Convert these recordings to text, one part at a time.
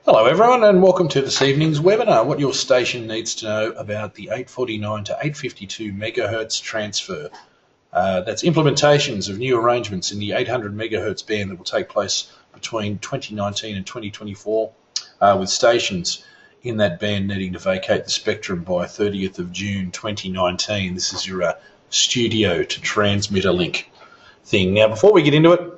Hello everyone and welcome to this evening's webinar, what your station needs to know about the 849 to 852 megahertz transfer. That's implementations of new arrangements in the 800 megahertz band that will take place between 2019 and 2024 with stations in that band needing to vacate the spectrum by 30th of June 2019. This is your studio to transmitter link thing. Now before we get into it,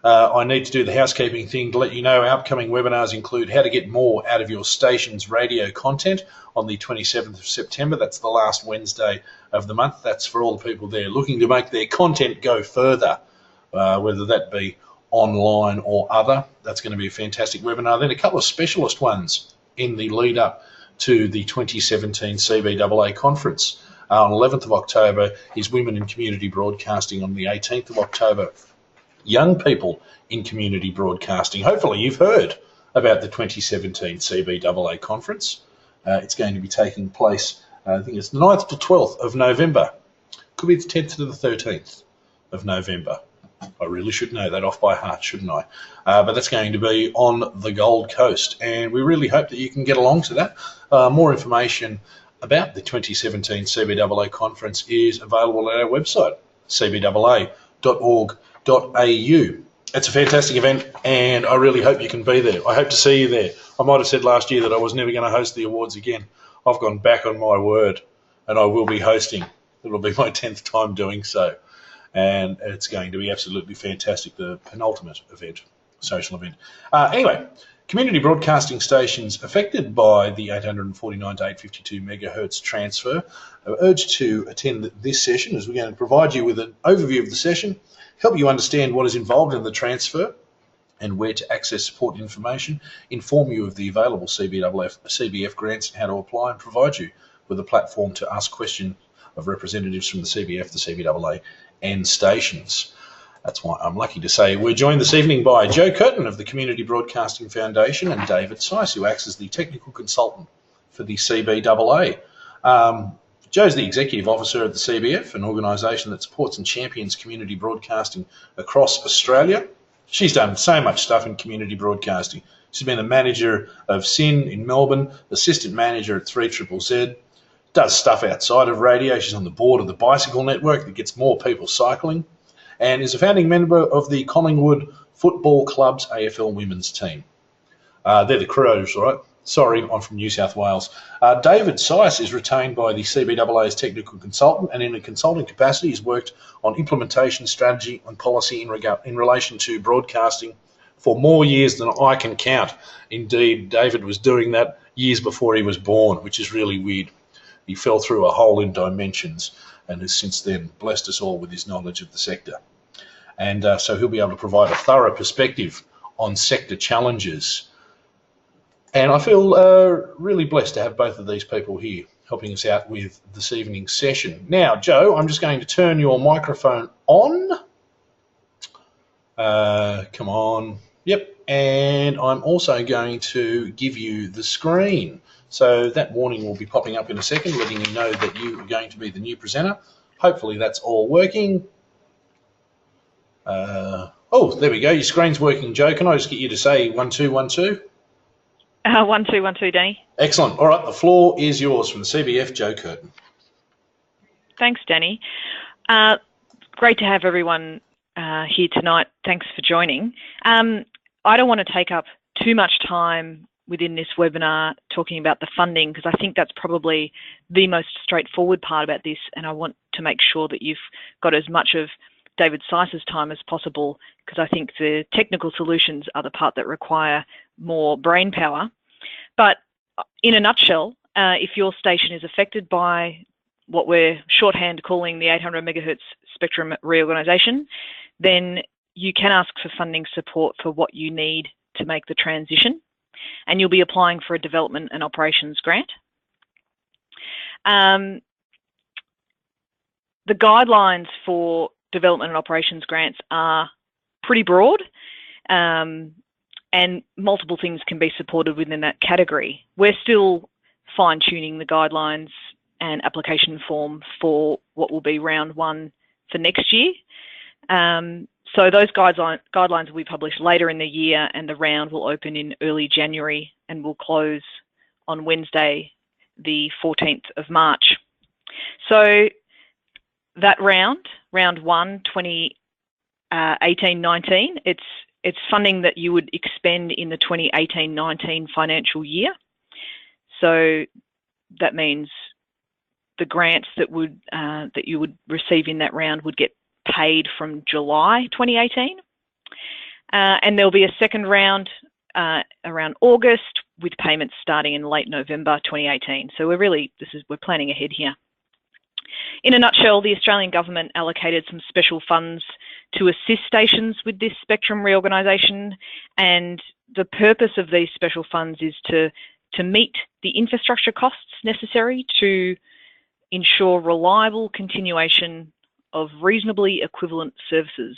I need to do the housekeeping thing to let you know our upcoming webinars include how to get more out of your station's radio content on the 27th of September. That's the last Wednesday of the month. That's for all the people there looking to make their content go further, whether that be online or other. That's going to be a fantastic webinar. Then a couple of specialist ones in the lead up to the 2017 CBAA conference. On 11th of October is Women in Community Broadcasting. On the 18th of October, young people in community broadcasting. Hopefully you've heard about the 2017 CBAA conference. It's going to be taking place, I think it's the 9th to 12th of November. Could be the 10th to the 13th of November. I really should know that off by heart, shouldn't I? But that's going to be on the Gold Coast, and we really hope that you can get along to that. More information about the 2017 CBAA conference is available at our website, cbaa.org.au. It's a fantastic event and I really hope you can be there. I hope to see you there. I might have said last year that I was never going to host the awards again. I've gone back on my word and I will be hosting. It'll be my 10th time doing so, and it's going to be absolutely fantastic, the penultimate event, social event. Anyway, community broadcasting stations affected by the 849 to 852 megahertz transfer are urged to attend this session, as we're going to provide you with an overview of the session, help you understand what is involved in the transfer and where to access support information, inform you of the available CBF grants and how to apply, and provide you with a platform to ask questions of representatives from the CBF, the CBAA and stations. That's why I'm lucky to say we're joined this evening by Joe Curtin of the Community Broadcasting Foundation and David Seiss, who acts as the technical consultant for the CBAA. Joe's the Executive Officer at the CBF, an organisation that supports and champions community broadcasting across Australia. She's done so much stuff in community broadcasting. She's been the manager of SYN in Melbourne, assistant manager at 3ZZZ, does stuff outside of radio. She's on the board of the Bicycle Network that gets more people cycling, and is a founding member of the Collingwood Football Club's AFL women's team. They're the Crows, right? Sorry, I'm from New South Wales. David Seiss is retained by the CBAA's technical consultant, and in a consulting capacity has worked on implementation, strategy and policy in relation to broadcasting for more years than I can count. Indeed, David was doing that years before he was born, which is really weird. He fell through a hole in dimensions and has since then blessed us all with his knowledge of the sector. And so he'll be able to provide a thorough perspective on sector challenges. And I feel really blessed to have both of these people here helping us out with this evening's session. Now, Joe, I'm just going to turn your microphone on. Come on. Yep. And I'm also going to give you the screen. So that warning will be popping up in a second, letting you know that you are going to be the new presenter. Hopefully that's all working. Oh, there we go. Your screen's working, Joe. Can I just get you to say 1, 2, 1, 2? 1, 2, 1, 2, Danny. Excellent. All right, the floor is yours from the CBF, Joe Curtin. Thanks, Danny. Great to have everyone here tonight. Thanks for joining. I don't want to take up too much time within this webinar talking about the funding, because I think that's probably the most straightforward part about this, and I want to make sure that you've got as much of David Seiss's time as possible, because I think the technical solutions are the part that require more brain power. But in a nutshell, if your station is affected by what we're shorthand calling the 800 megahertz spectrum reorganisation, then you can ask for funding support for what you need to make the transition, and you'll be applying for a development and operations grant. The guidelines for development and operations grants are pretty broad, and multiple things can be supported within that category. We're still fine-tuning the guidelines and application form for what will be round 1 for next year. So those guidelines will be published later in the year, and the round will open in early January and will close on Wednesday, the 14th of March. So that round 1, 2018-19, it's funding that you would expend in the 2018-19 financial year. So that means the grants that you would receive in that round would get paid from July 2018. And there'll be a second round around August, with payments starting in late November 2018. So we're planning ahead here. In a nutshell, the Australian government allocated some special funds to assist stations with this spectrum reorganisation, and the purpose of these special funds is to meet the infrastructure costs necessary to ensure reliable continuation of reasonably equivalent services.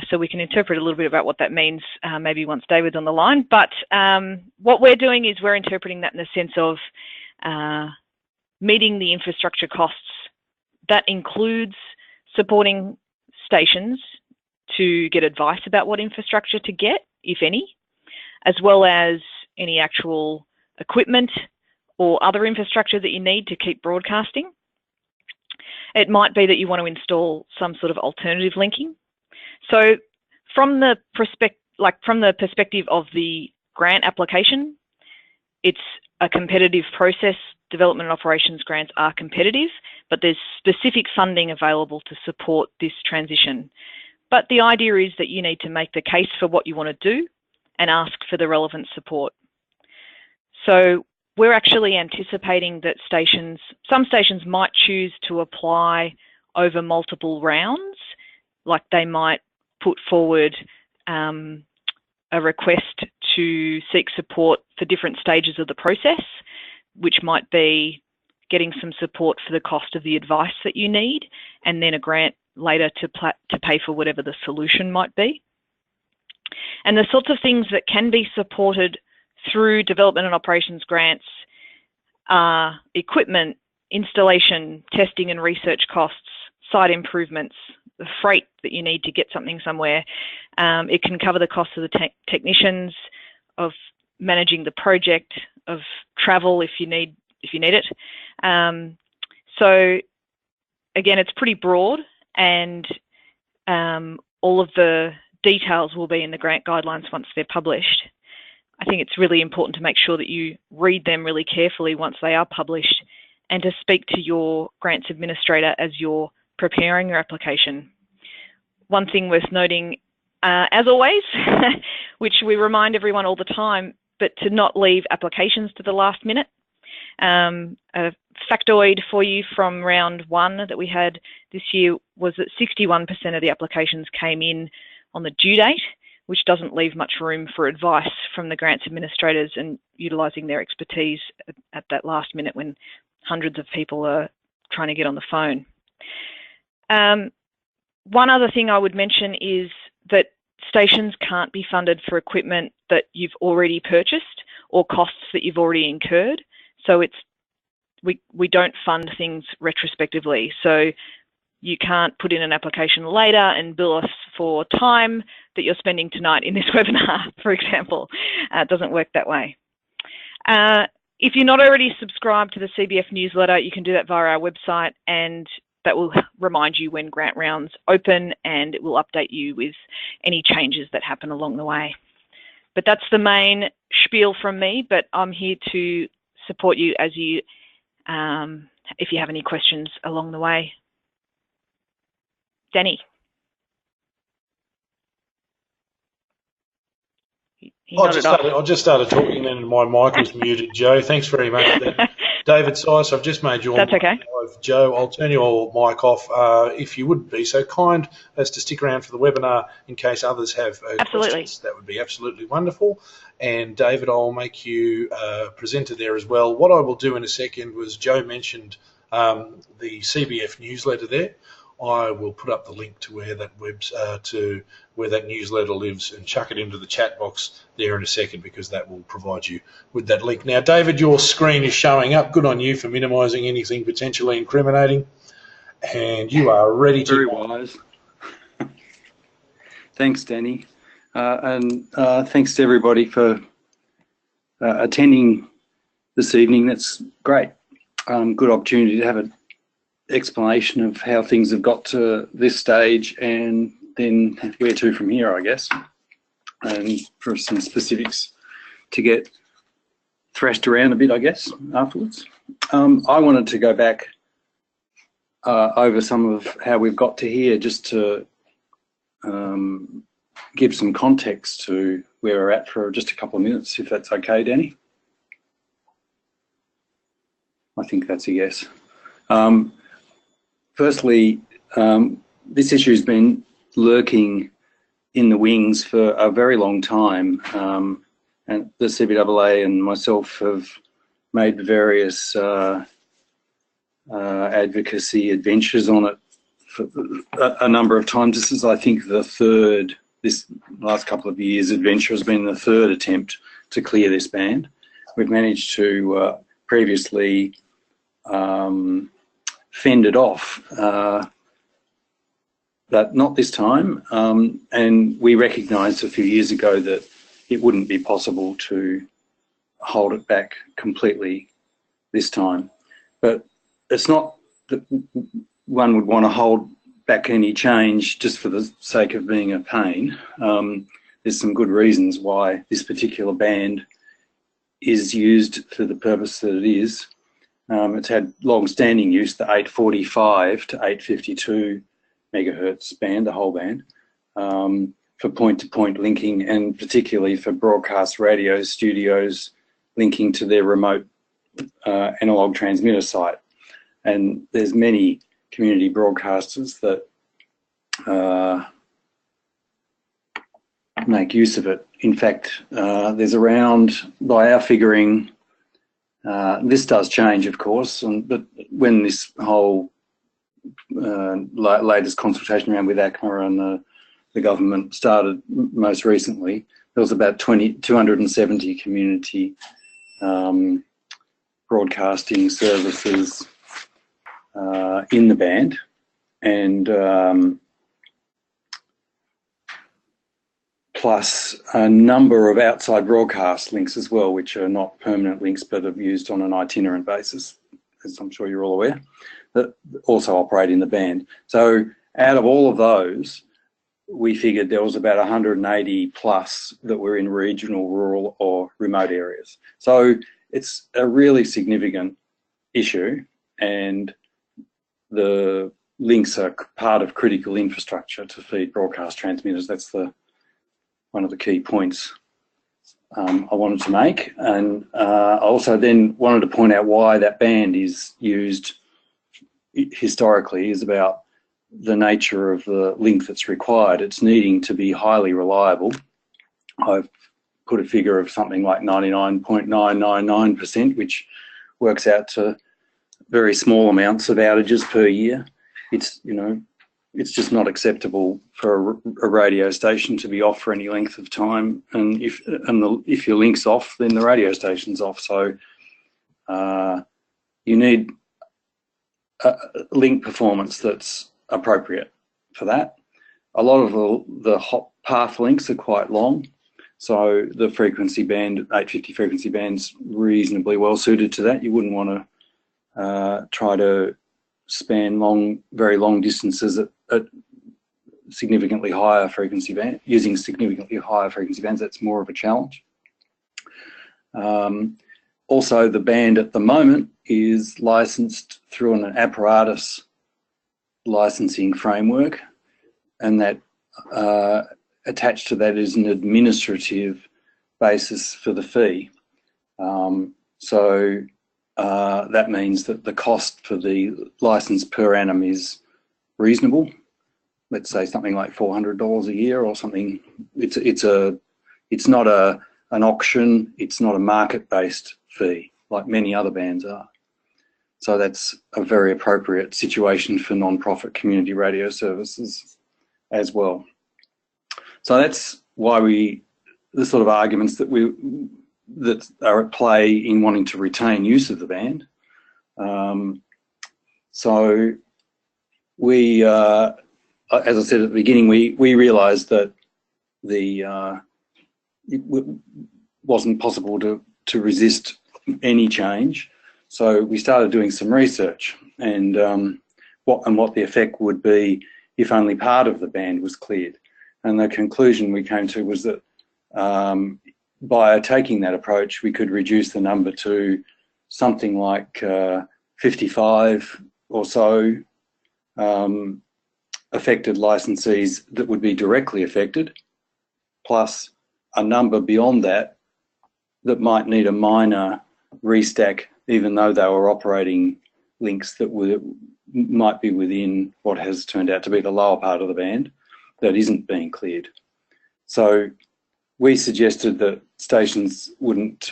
So we can interpret a little bit about what that means maybe once David's on the line. But what we're doing is we're interpreting that in the sense of meeting the infrastructure costs. That includes supporting stations to get advice about what infrastructure to get, if any, as well as any actual equipment or other infrastructure that you need to keep broadcasting. It might be that you want to install some sort of alternative linking. So from the perspective of the grant application, it's a competitive process. Development and operations grants are competitive, but there's specific funding available to support this transition. But the idea is that you need to make the case for what you want to do and ask for the relevant support. So we're actually anticipating that some stations might choose to apply over multiple rounds, like they might put forward a request to seek support for different stages of the process, which might be getting some support for the cost of the advice that you need, and then a grant later to pay for whatever the solution might be. And the sorts of things that can be supported through development and operations grants are equipment, installation, testing and research costs, site improvements, the freight that you need to get something somewhere. It can cover the cost of the technicians, of managing the project, of travel if you need it. So again, it's pretty broad, and all of the details will be in the grant guidelines once they're published. I think it's really important to make sure that you read them really carefully once they are published, and to speak to your grants administrator as you're preparing your application. One thing worth noting, as always, which we remind everyone all the time, but to not leave applications to the last minute. A factoid for you from round 1 that we had this year was that 61% of the applications came in on the due date, which doesn't leave much room for advice from the grants administrators and utilising their expertise at that last minute when hundreds of people are trying to get on the phone. One other thing I would mention is that stations can't be funded for equipment that you've already purchased or costs that you've already incurred. So we don't fund things retrospectively. So you can't put in an application later and bill us for time that you're spending tonight in this webinar, for example. It doesn't work that way. If you're not already subscribed to the CBF newsletter, you can do that via our website, and that will remind you when grant rounds open, and it will update you with any changes that happen along the way. But that's the main spiel from me, but I'm here to support you as you, if you have any questions along the way. Danny. I just started talking and my mic was muted. Joe, thanks very much for that. David Sice, I've just made your That's okay. Joe, I'll turn your mic off if you would be so kind as to stick around for the webinar in case others have questions. That would be absolutely wonderful. And David, I'll make you presenter there as well. What I will do in a second was Joe mentioned the CBF newsletter there. I will put up the link to where that newsletter lives and chuck it into the chat box there in a second, because that will provide you with that link. Now, David, your screen is showing up. Good on you for minimising anything potentially incriminating, and you are ready to. Very wise. Thanks, Danny. And thanks to everybody for attending this evening. That's great. Good opportunity to have an explanation of how things have got to this stage and then where to from here, I guess, and for some specifics to get thrashed around a bit, I guess, afterwards. I wanted to go back over some of how we've got to here, just to give some context to where we're at for just a couple of minutes, if that's okay, Danny. I think that's a yes. Firstly, this issue has been lurking in the wings for a very long time, and the CBAA and myself have made various advocacy adventures on it for a number of times. This is, I think, this last couple of years adventure has been the third attempt to clear this band. We've managed to previously fend it off, but not this time, and we recognised a few years ago that it wouldn't be possible to hold it back completely this time. But it's not that one would want to hold back any change just for the sake of being a pain. There's some good reasons why this particular band is used for the purpose that it is. It's had long-standing use, the 845 to 852 megahertz band, the whole band, for point-to-point linking, and particularly for broadcast radio studios linking to their remote analog transmitter site. And there's many community broadcasters that make use of it. In fact, there's around, by our figuring, this does change, of course, but when this whole latest consultation around with Acma and the government started most recently, there was about 270 community broadcasting services in the band, and plus a number of outside broadcast links as well, which are not permanent links but are used on an itinerant basis, as I'm sure you're all aware, that also operate in the band. So out of all of those, we figured there was about 180 plus that were in regional, rural or remote areas. So it's a really significant issue, and the links are part of critical infrastructure to feed broadcast transmitters. That's one of the key points I wanted to make. And I also then wanted to point out why that band is used historically, is about the nature of the link that's required. It's needing to be highly reliable. I've put a figure of something like 99.999%, which works out to very small amounts of outages per year. It's, you know, it's just not acceptable for a radio station to be off for any length of time, and if your link's off, then the radio station's off. So you need a link performance that's appropriate for that. A lot of the hot path links are quite long, so the frequency band, 850 frequency band's reasonably well suited to that. You wouldn't want to try to span very long distances at significantly higher frequency band, using significantly higher frequency bands. That's more of a challenge. Also, the band at the moment is licensed through an apparatus licensing framework, and that attached to that is an administrative basis for the fee. So that means that the cost for the license per annum is reasonable. Let's say something like $400 a year or something. It's not an auction. It's not a market-based fee like many other bands are. So that's a very appropriate situation for non-profit community radio services as well. So that's why the sort of arguments that are at play in wanting to retain use of the band. So we, as I said at the beginning, we realised that it wasn't possible to resist any change. So we started doing some research and what the effect would be if only part of the band was cleared. And the conclusion we came to was that by taking that approach, we could reduce the number to something like 55 or so affected licensees that would be directly affected, plus a number beyond that that might need a minor restack, even though they were operating links that might be within what has turned out to be the lower part of the band that isn't being cleared. So we suggested that stations wouldn't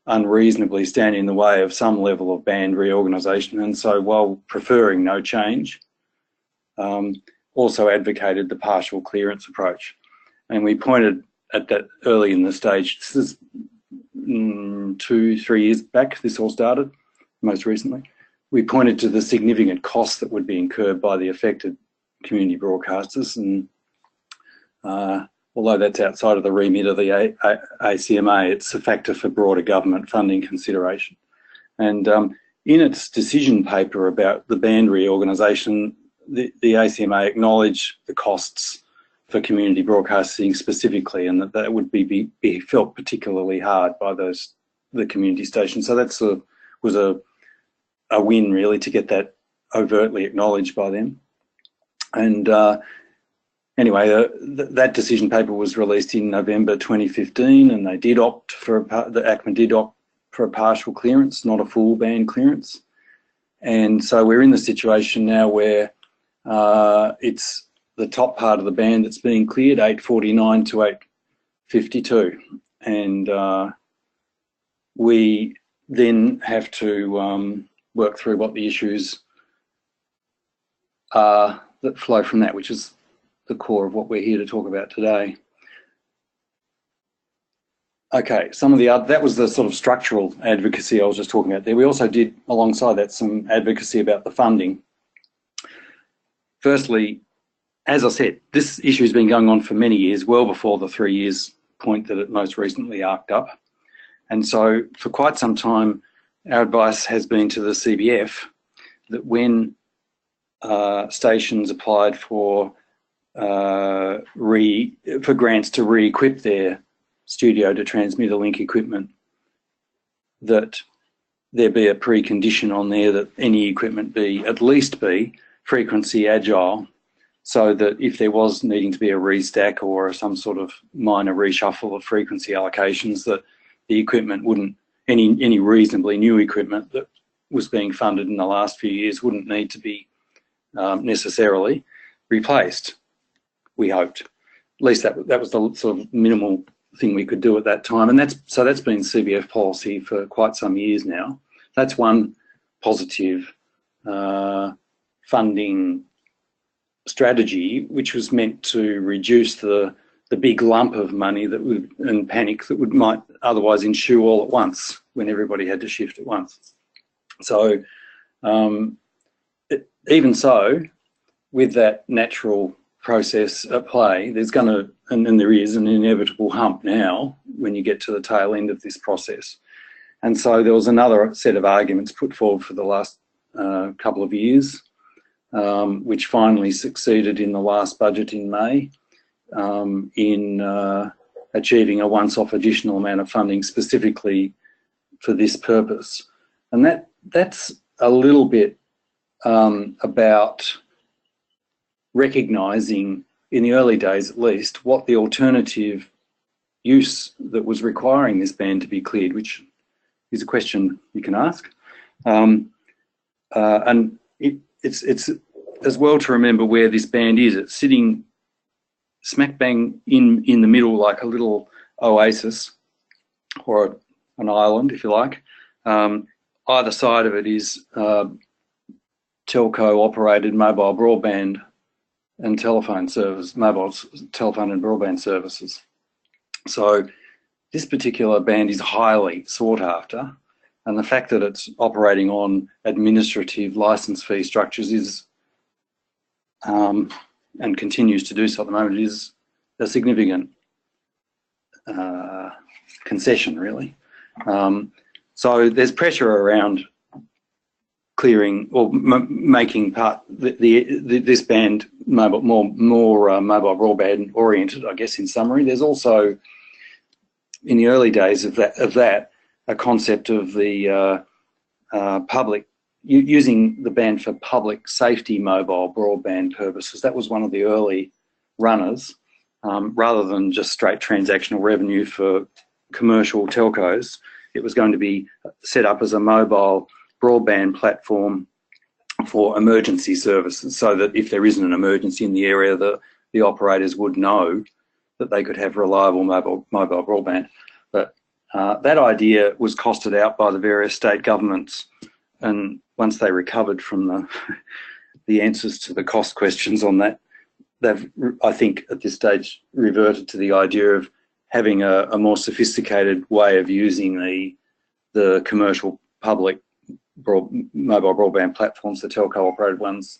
unreasonably stand in the way of some level of band reorganisation, and so while preferring no change, also advocated the partial clearance approach. And we pointed at that early in the stage. This is 2-3 years back this all started, most recently. We pointed to the significant costs that would be incurred by the affected community broadcasters, and although that's outside of the remit of the ACMA, it's a factor for broader government funding consideration. And in its decision paper about the band reorganisation, the ACMA acknowledged the costs for community broadcasting specifically, and that would be felt particularly hard by the community stations. So that's was a win, really, to get that overtly acknowledged by them. And anyway, that decision paper was released in November 2015, and they did opt for the Acma did opt for a partial clearance, not a full band clearance. And so we're in the situation now where it's the top part of the band that's being cleared, 849 to 852, and we then have to work through what the issues are that flow from that, which is the core of what we're here to talk about today. Okay, some of the other, that was the sort of structural advocacy I was just talking about there. We also did, alongside that, some advocacy about the funding. Firstly, as I said, this issue has been going on for many years, well before the 3 years point that it most recently arced up. And so for quite some time, our advice has been to the CBF that when stations applied for grants to re-equip their studio to transmitter link equipment, that there be a precondition on there that any equipment at least be frequency agile, so that if there was needing to be a restack or some sort of minor reshuffle of frequency allocations, that the equipment wouldn't, any reasonably new equipment that was being funded in the last few years wouldn't need to be necessarily replaced, we hoped. At least that was the sort of minimal thing we could do at that time. And that's been CBF policy for quite some years now. That's one positive funding strategy, which was meant to reduce the big lump of money and panic that might otherwise ensue all at once when everybody had to shift at once. So even so, with that natural process at play, there's going to, and there is an inevitable hump now when you get to the tail end of this process. And so there was another set of arguments put forward for the last couple of years, which finally succeeded in the last budget in May in achieving a once-off additional amount of funding specifically for this purpose. And that's a little bit about recognising, in the early days at least, what the alternative use that was requiring this band to be cleared, which is a question you can ask. And it's as well to remember where this band is. It's sitting smack bang in the middle, like a little oasis or an island, if you like. Either side of it is telco operated mobile broadband and telephone service, mobile telephone and broadband services. So this particular band is highly sought after, and the fact that it's operating on administrative license fee structures is, and continues to do so at the moment, is a significant concession, really. So there's pressure around clearing or making this band more mobile broadband oriented, I guess, in summary. There's also, in the early days of that, a concept of the public using the band for public safety mobile broadband purposes. That was one of the early runners, rather than just straight transactional revenue for commercial telcos. It was going to be set up as a mobile broadband platform for emergency services, so that if there isn't an emergency in the area, the operators would know that they could have reliable mobile broadband. But that idea was costed out by the various state governments, and once they recovered from the answers to the cost questions on that, they've, I think, at this stage reverted to the idea of having a more sophisticated way of using the commercial public mobile broadband platforms, the telco operated ones,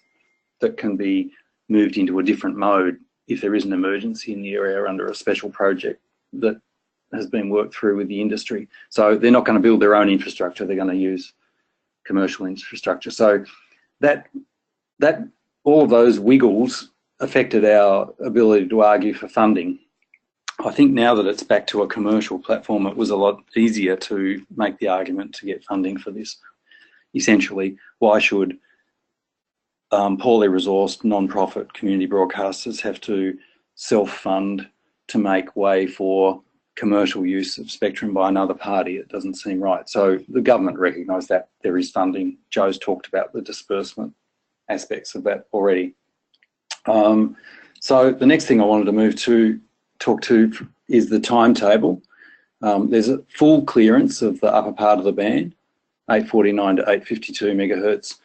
that can be moved into a different mode if there is an emergency in the area under a special project that has been worked through with the industry. So they're not going to build their own infrastructure, they're going to use commercial infrastructure. So that all of those wiggles affected our ability to argue for funding. I think now that it's back to a commercial platform, it was a lot easier to make the argument to get funding for this. Essentially, why should poorly resourced non-profit community broadcasters have to self-fund to make way for commercial use of spectrum by another party? It doesn't seem right. So the government recognised that there is funding. Joe's talked about the disbursement aspects of that already. So the next thing I wanted to talk to is the timetable. There's a full clearance of the upper part of the band, 849 to 852 megahertz,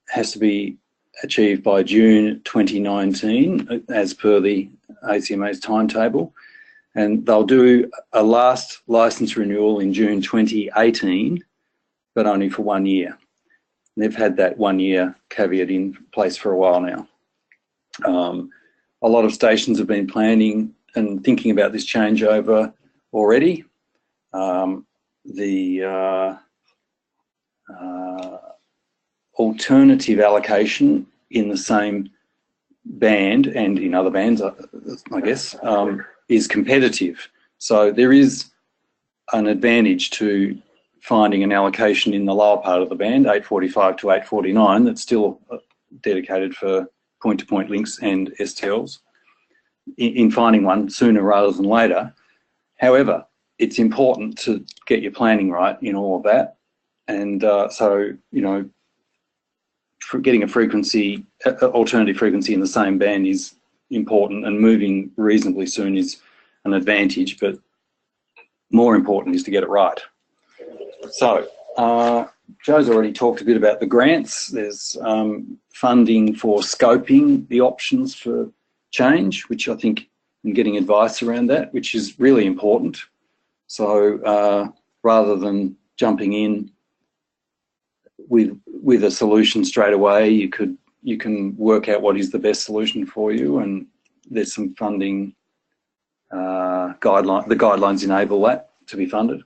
has to be achieved by June 2019 as per the ACMA's timetable, and they'll do a last licence renewal in June 2018, but only for 1 year. They've had that 1 year caveat in place for a while now. A lot of stations have been planning and thinking about this changeover already. The alternative allocation in the same band and in other bands, I guess, is competitive. So there is an advantage to finding an allocation in the lower part of the band, 845 to 849, that's still dedicated for point-to-point links and STLs, in finding one sooner rather than later. However, it's important to get your planning right in all of that. And so, you know, for getting a frequency, alternative frequency in the same band is important, and moving reasonably soon is an advantage, but more important is to get it right. So, Joe's already talked a bit about the grants. There's funding for scoping the options for change, which I think I'm getting advice around that, which is really important. So rather than jumping in with a solution straight away, you can work out what is the best solution for you, and there's some funding guideline. The guidelines enable that to be funded,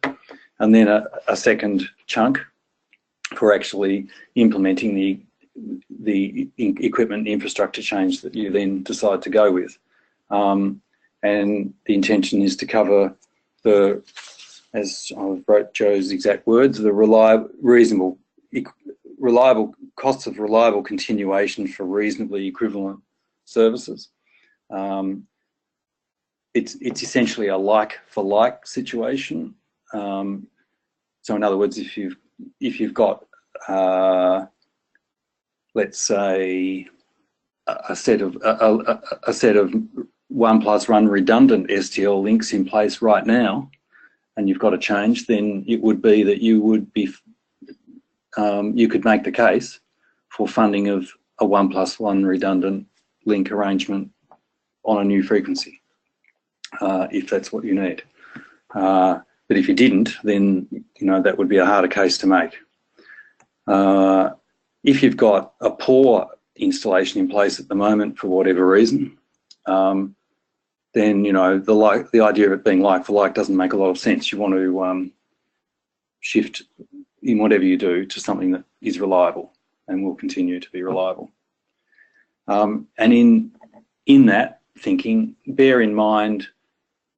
and then a second chunk for actually implementing the equipment infrastructure change that you then decide to go with. And the intention is to cover the, as I wrote Joe's exact words, the reliable costs of reliable continuation for reasonably equivalent services. It's essentially a like-for-like situation. So in other words, if you've got let's say a set of 1+1 redundant STL links in place right now, and you've got to change, then it would be that you would be you could make the case for funding of a 1+1 redundant link arrangement on a new frequency, if that's what you need. But if you didn't, then you know that would be a harder case to make. If you've got a poor installation in place at the moment for whatever reason, then the idea of it being like for like doesn't make a lot of sense. You want to shift in whatever you do to something that is reliable and will continue to be reliable. And in that thinking, bear in mind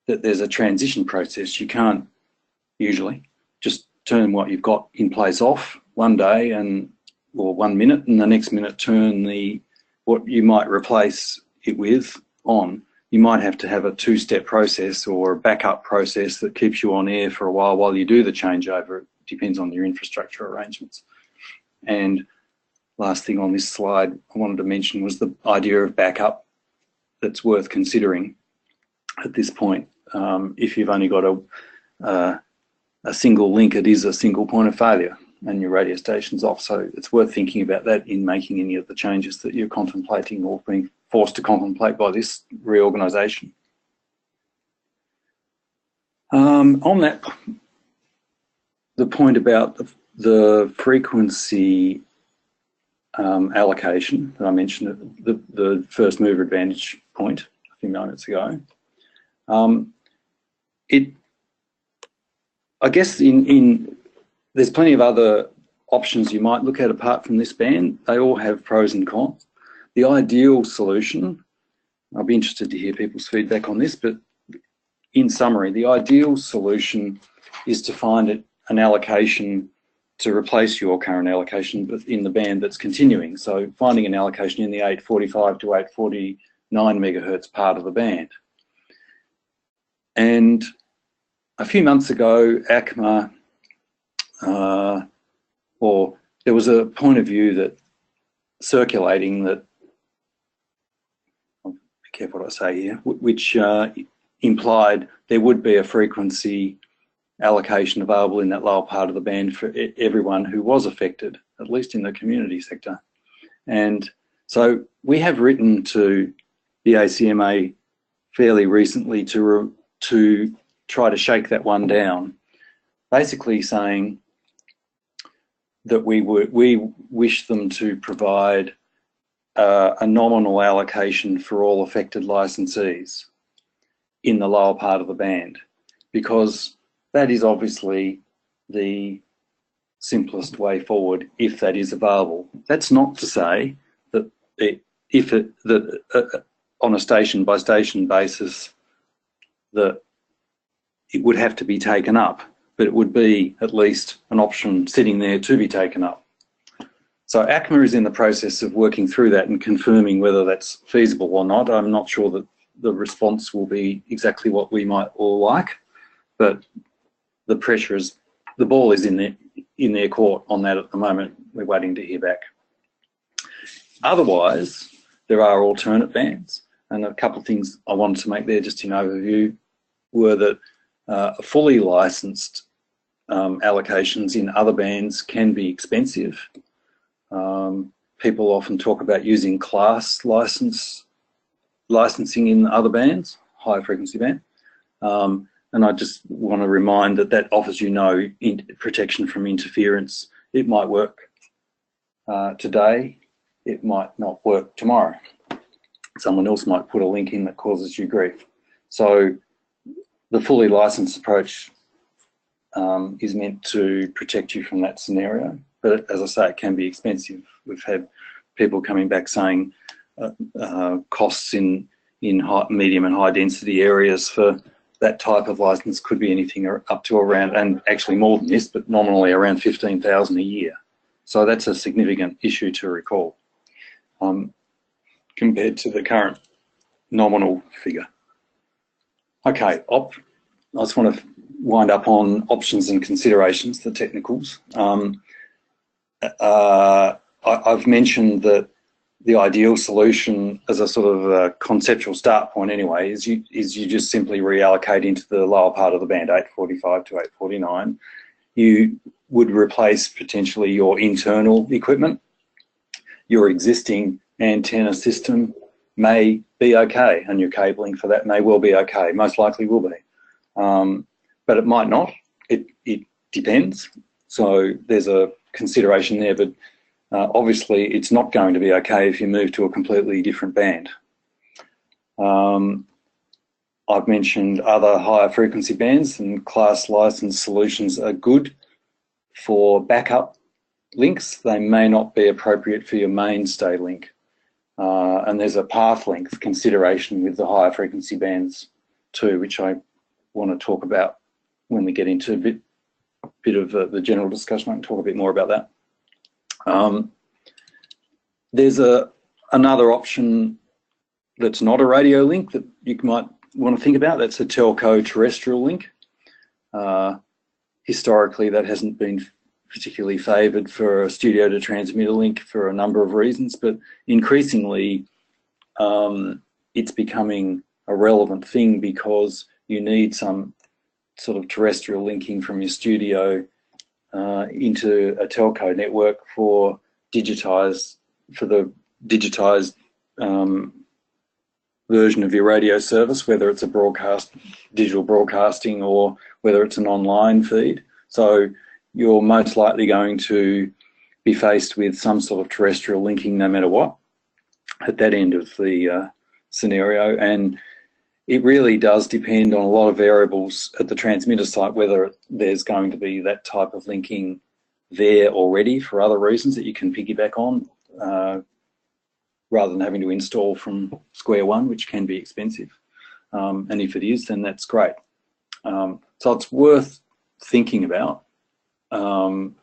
that there's a transition process. You can't usually just turn what you've got in place off one day or 1 minute, and the next minute turn what you might replace it with on. You might have to have a two-step process or a backup process that keeps you on air for a while you do the changeover. It depends on your infrastructure arrangements. And last thing on this slide I wanted to mention was the idea of backup that's worth considering at this point. If you've only got a single link, it is a single point of failure and your radio station's off. So it's worth thinking about that in making any of the changes that you're contemplating or being forced to contemplate by this reorganisation. On that, the point about the frequency allocation that I mentioned, the first mover advantage point a few moments ago, I guess there's plenty of other options you might look at apart from this band. They all have pros and cons. The ideal solution, I'll be interested to hear people's feedback on this, but in summary, the ideal solution is to find an allocation to replace your current allocation but in the band that's continuing. So finding an allocation in the 845 to 849 megahertz part of the band. And a few months ago, Acma, or there was a point of view that circulating that, I'll be careful what I say here, which implied there would be a frequency allocation available in that lower part of the band for everyone who was affected, at least in the community sector. And so we have written to the ACMA fairly recently to try to shake that one down, basically saying that we wish them to provide a nominal allocation for all affected licensees in the lower part of the band, because that is obviously the simplest way forward if that is available. That's not to say that on a station by station basis that it would have to be taken up, but it would be at least an option sitting there to be taken up. So Acma is in the process of working through that and confirming whether that's feasible or not. I'm not sure that the response will be exactly what we might all like, but the pressure is, the ball is in their court on that at the moment. We're waiting to hear back. Otherwise, there are alternate bands, and a couple of things I wanted to make there just in overview were that fully licensed allocations in other bands can be expensive. People often talk about using class licensing in other bands, high frequency band. And I just want to remind that offers you no protection from interference. It might work today, it might not work tomorrow. Someone else might put a link in that causes you grief. So the fully licensed approach is meant to protect you from that scenario. But as I say, it can be expensive. We've had people coming back saying costs in medium and high density areas for that type of license could be anything up to around, and actually more than this, but nominally around 15,000 a year. So that's a significant issue to recall compared to the current nominal figure. Okay, I just want to wind up on options and considerations, the technicals. I've mentioned that the ideal solution as a sort of a conceptual start point anyway is you just simply reallocate into the lower part of the band, 845 to 849. You would replace potentially your internal equipment. Your existing antenna system may be okay, and your cabling for that may well be okay, most likely will be. But it might not, it depends. So there's a consideration there, but obviously it's not going to be okay if you move to a completely different band. I've mentioned other higher frequency bands, and class license solutions are good for backup links. They may not be appropriate for your mainstay link. And there's a path length consideration with the higher frequency bands too, which I want to talk about when we get into a bit of the general discussion. I can talk a bit more about that. There's another option that's not a radio link that you might want to think about. That's a telco terrestrial link. Historically, that hasn't been particularly favoured for a studio to transmitter link for a number of reasons, but increasingly it's becoming a relevant thing because you need some sort of terrestrial linking from your studio into a telco network for the digitized version of your radio service, whether it's a digital broadcasting or whether it's an online feed. So you're most likely going to be faced with some sort of terrestrial linking no matter what at that end of the scenario. And it really does depend on a lot of variables at the transmitter site, whether there's going to be that type of linking there already for other reasons that you can piggyback on, rather than having to install from square one, which can be expensive. And if it is, then that's great. So it's worth thinking about and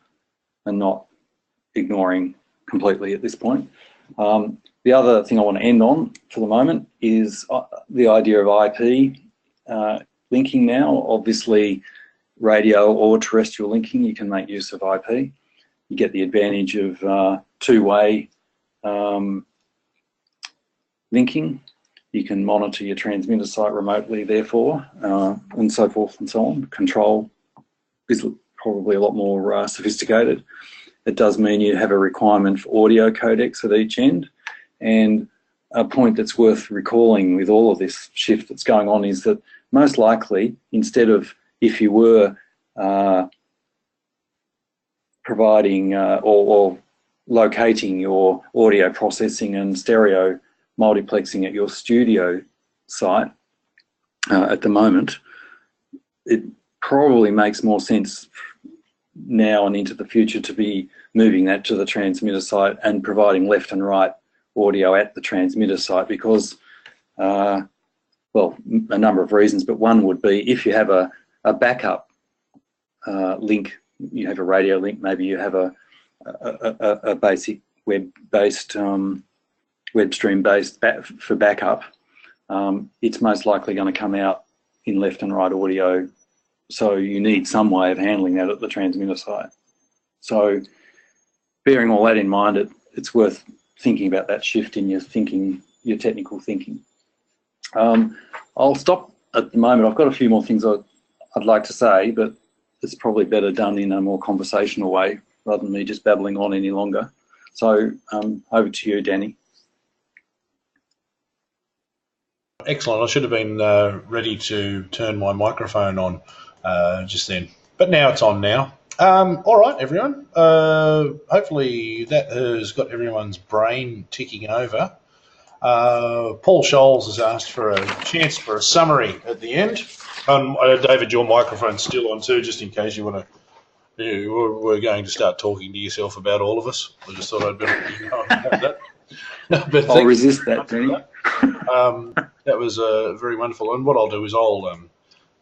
not ignoring completely at this point. The other thing I want to end on for the moment is the idea of IP linking now. Obviously, radio or terrestrial linking, you can make use of IP. You get the advantage of two-way linking. You can monitor your transmitter site remotely, therefore, and so forth and so on. Control is probably a lot more sophisticated. It does mean you have a requirement for audio codecs at each end. And a point that's worth recalling with all of this shift that's going on is that most likely, instead of if you were providing or locating your audio processing and stereo multiplexing at your studio site at the moment, it probably makes more sense now and into the future to be moving that to the transmitter site and providing left and right audio at the transmitter site because, well, a number of reasons, but one would be if you have a backup link, you have a radio link, maybe you have a basic web-based, web stream-based for backup, it's most likely going to come out in left and right audio. So you need some way of handling that at the transmitter site. So bearing all that in mind, it's worth thinking about that shift in your thinking, your technical thinking. I'll stop at the moment. I've got a few more things I'd like to say, but it's probably better done in a more conversational way rather than me just babbling on any longer. So over to you, Danny. Excellent. I should have been ready to turn my microphone on just then, but now it's on now. All right, everyone. Hopefully that has got everyone's brain ticking over. Paul Scholes has asked for a chance for a summary at the end. David, your microphone's still on too, just in case you want to. We're going to start talking to yourself about all of us. I just thought I'd better let you know about that. But I'll resist that, Danny. That was very wonderful. And what I'll do is I'll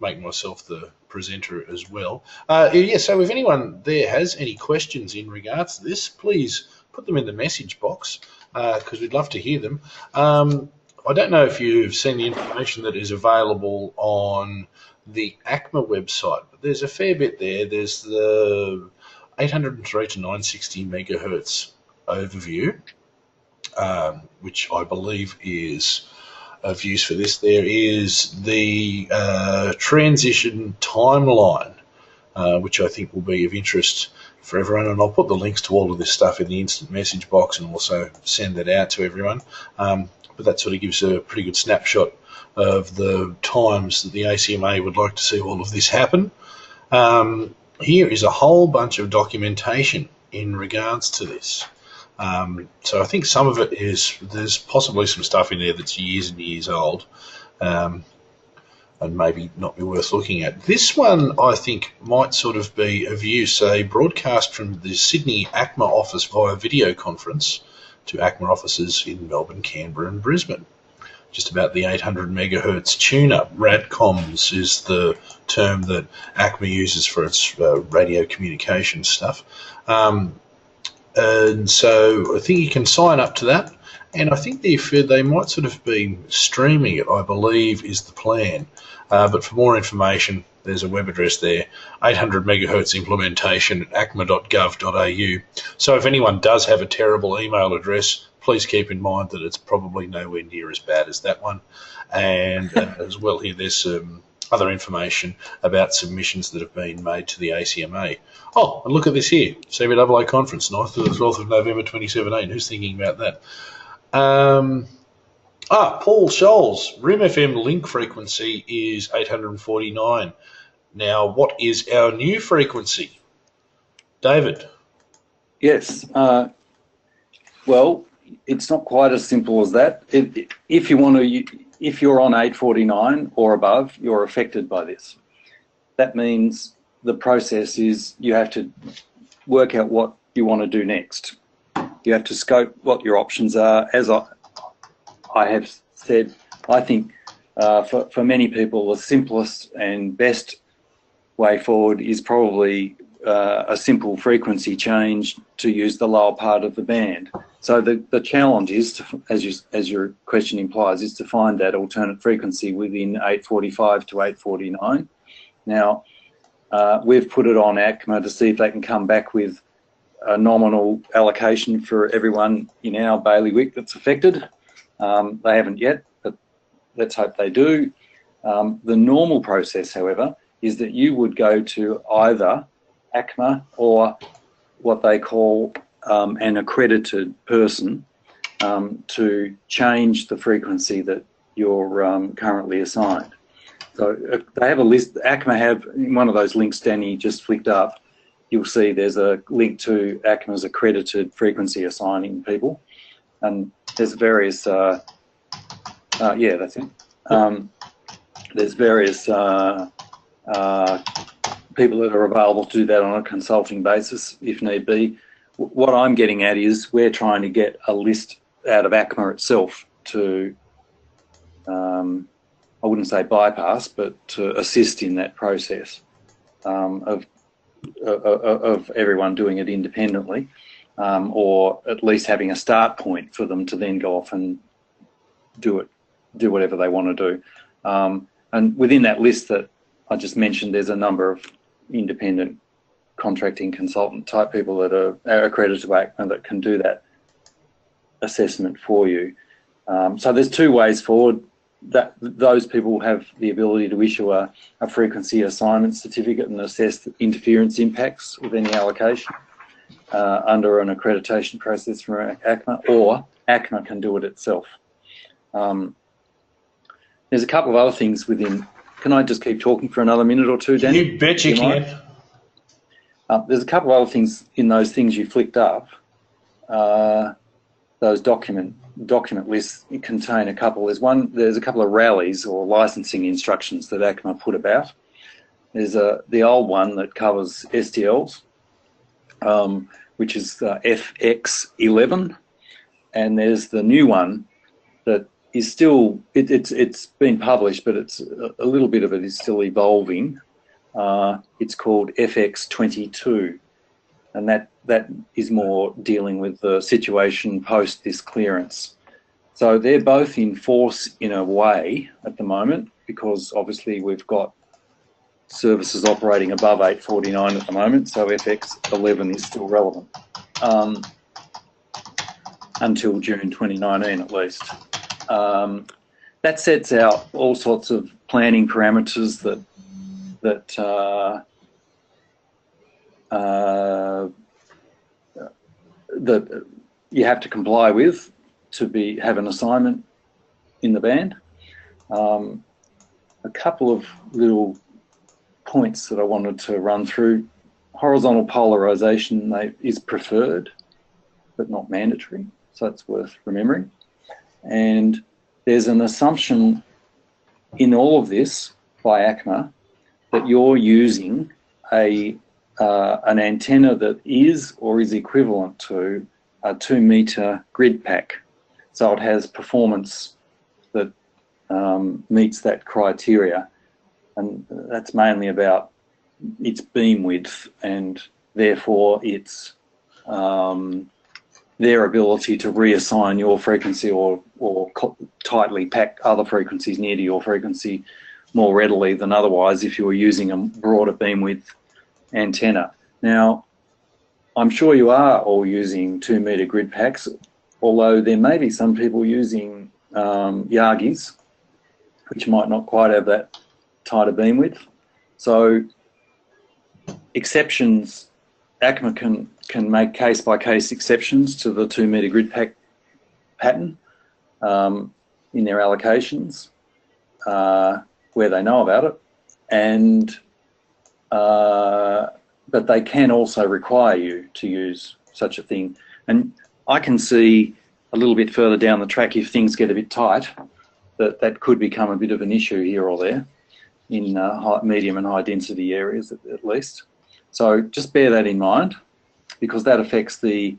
make myself the presenter as well. Yeah, so if anyone there has any questions in regards to this, please put them in the message box because we'd love to hear them. I don't know if you've seen the information that is available on the Acma website, but there's a fair bit there. There's the 803 to 960 megahertz overview, which I believe is of use for this. There is the transition timeline, which I think will be of interest for everyone, and I'll put the links to all of this stuff in the instant message box and also send that out to everyone. But that sort of gives a pretty good snapshot of the times that the ACMA would like to see all of this happen. Here is a whole bunch of documentation in regards to this. So I think some of it is, there's possibly some stuff in there that's years and years old. and maybe not be worth looking at. This one, I think, might sort of be of use, a broadcast from the Sydney Acma office via video conference to Acma offices in Melbourne, Canberra and Brisbane. Just about the 800 megahertz tune-up. Radcoms is the term that Acma uses for its radio communication stuff. And so I think you can sign up to that. And I think they might sort of be streaming it, I believe, is the plan. But for more information, there's a web address there, 800 megahertz implementation at acma.gov.au. So if anyone does have a terrible email address, please keep in mind that it's probably nowhere near as bad as that one. And as well here, there's some other information about submissions that have been made to the ACMA. Oh, and look at this here, CBAA conference, 9th to the 12th of November 2017. Who's thinking about that? Paul Scholes, RIM FM link frequency is 849. Now, what is our new frequency? David? Yes. Well, it's not quite as simple as that. If you're on 849 or above, you're affected by this. That means the process is you have to work out what you want to do next. You have to scope what your options are. As I have said, I think for many people, the simplest and best way forward is probably a simple frequency change to use the lower part of the band. So the challenge is, as your question implies, is to find that alternate frequency within 845 to 849. Now, we've put it on Acma to see if they can come back with a nominal allocation for everyone in our bailiwick that's affected. They haven't yet, but let's hope they do. The normal process, however, is that you would go to either Acma or what they call an accredited person to change the frequency that you're currently assigned. So they have a list. Acma have, in one of those links Danny just flicked up, you'll see there's a link to Acma's accredited frequency assigning people, and there's various yeah, that's it. There's various people that are available to do that on a consulting basis if need be. What I'm getting at is we're trying to get a list out of Acma itself to, I wouldn't say bypass, but to assist in that process of everyone doing it independently, or at least having a start point for them to then go off and do whatever they want to do. And within that list that I just mentioned, there's a number of independent contracting consultant type people that are accredited to Acma that can do that assessment for you. So there's two ways forward. That those people have the ability to issue a frequency assignment certificate and assess the interference impacts of any allocation under an accreditation process from Acma, or Acma can do it itself. There's a couple of other things within. Can I just keep talking for another minute or two, Danny? You bet you can. There's a couple of other things in those things you flicked up. Those document lists contain a couple. There's a couple of rallies or licensing instructions that Acma put about. There's the old one that covers STLs, which is FX11, and there's the new one that is still it's been published, but it's a little bit of it is still evolving. It's called FX22, and that is more dealing with the situation post this clearance. So they're both in force in a way at the moment, because obviously we've got services operating above 849 at the moment, so FX11 is still relevant until June 2019 at least. That sets out all sorts of planning parameters that you have to comply with to have an assignment in the band. A couple of little points that I wanted to run through. Horizontal polarization is preferred, but not mandatory, so it's worth remembering. And there's an assumption in all of this by Acma that you're using an antenna that is or is equivalent to a 2-meter grid pack. So it has performance that meets that criteria, and that's mainly about its beam width and therefore its their ability to reassign your frequency or tightly pack other frequencies near to your frequency more readily than otherwise if you were using a broader beam width antenna. Now, I'm sure you are all using 2-meter grid packs, although there may be some people using Yagis, which might not quite have that tighter beam width. So exceptions, Acma can make case-by-case exceptions to the 2-meter grid pack pattern in their allocations where they know about it, and but they can also require you to use such a thing. And I can see a little bit further down the track, if things get a bit tight, that could become a bit of an issue here or there in medium and high density areas at least. So just bear that in mind, because that affects the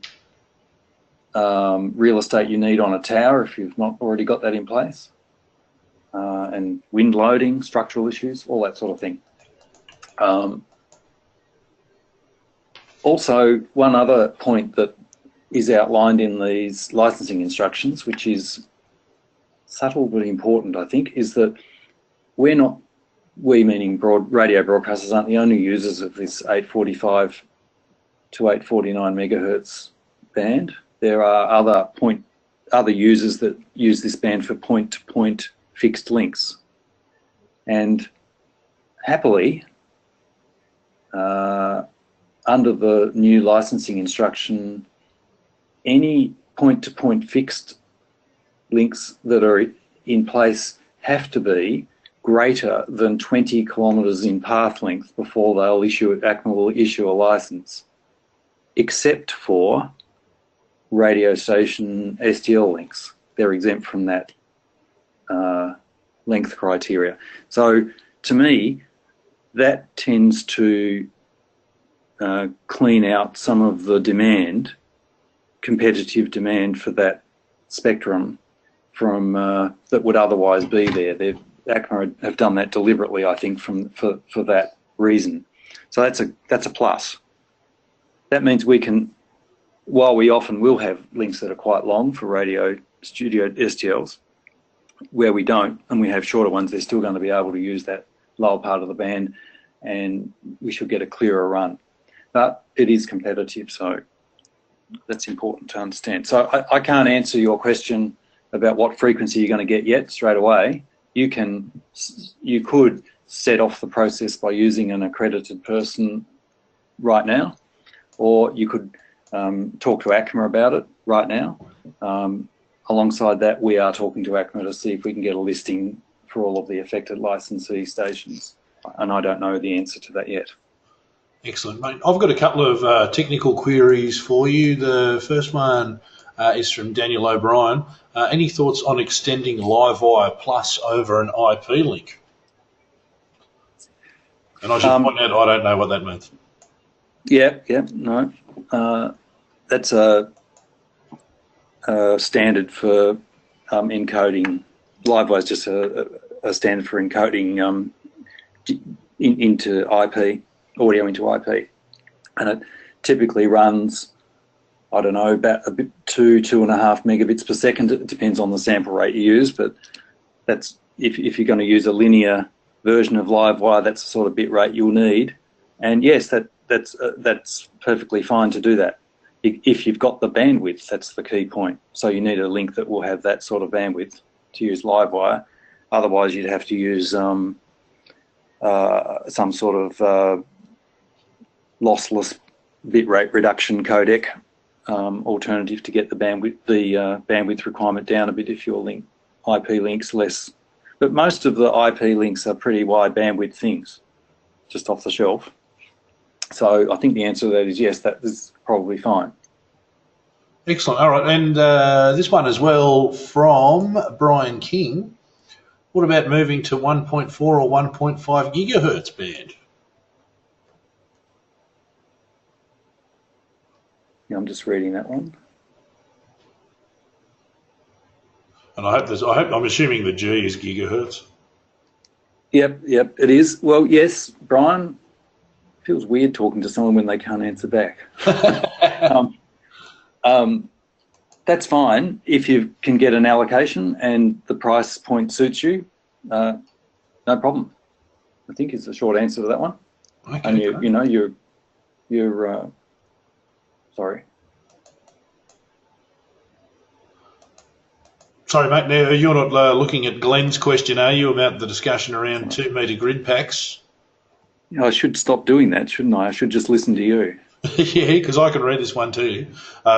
real estate you need on a tower if you've not already got that in place, and wind loading, structural issues, all that sort of thing. Also, one other point that is outlined in these licensing instructions, which is subtle but important, I think, is that we're not, we meaning radio broadcasters, aren't the only users of this 845 to 849 megahertz band. There are other users that use this band for point-to-point fixed links, and happily, under the new licensing instruction, any point-to-point fixed links that are in place have to be greater than 20 kilometres in path length before Acma will issue a license, except for radio station STL links. They're exempt from that length criteria. So to me, that tends to clean out some of the demand, competitive demand for that spectrum from that would otherwise be there. Acma have done that deliberately, I think, for that reason. So that's a plus. That means we can, while we often will have links that are quite long for radio studio STLs, where we don't, and we have shorter ones, they're still going to be able to use that lower part of the band, and we should get a clearer run. But it is competitive, so that's important to understand. So I can't answer your question about what frequency you're going to get yet straight away. You could set off the process by using an accredited person right now, or you could talk to Acma about it right now. Alongside that, we are talking to Acma to see if we can get a listing for all of the affected licensee stations, and I don't know the answer to that yet. Excellent, mate. I've got a couple of technical queries for you. The first one is from Daniel O'Brien. Any thoughts on extending Livewire Plus over an IP link? And I should point out, I don't know what that means. Yeah, no. That's a standard for encoding. Livewire is just a standard for encoding into IP, audio into IP. And it typically runs, I don't know, about 2.5 megabits per second. It depends on the sample rate you use, but that's if you're going to use a linear version of Livewire, that's the sort of bit rate you'll need. And yes, that's perfectly fine to do that. If you've got the bandwidth, that's the key point. So you need a link that will have that sort of bandwidth to use Livewire. Otherwise, you'd have to use some sort of lossless bitrate reduction codec alternative to get the bandwidth requirement down a bit if your IP links less. But most of the IP links are pretty wide bandwidth things, just off the shelf. So I think the answer to that is yes, that is probably fine. Excellent. All right, and this one as well from Brian King. What about moving to 1.4 or 1.5 gigahertz band? Yeah, I'm just reading that one. And I'm assuming the G is gigahertz. Yep, it is. Well, yes, Brian, feels weird talking to someone when they can't answer back. That's fine if you can get an allocation and the price point suits you. No problem. I think is the short answer to that one. Okay, and you're sorry. Sorry, mate. Now you're not looking at Glenn's question, are you, about the discussion around 2 metre grid packs? I should stop doing that, shouldn't I? I should just listen to you. Yeah, because I can read this one too.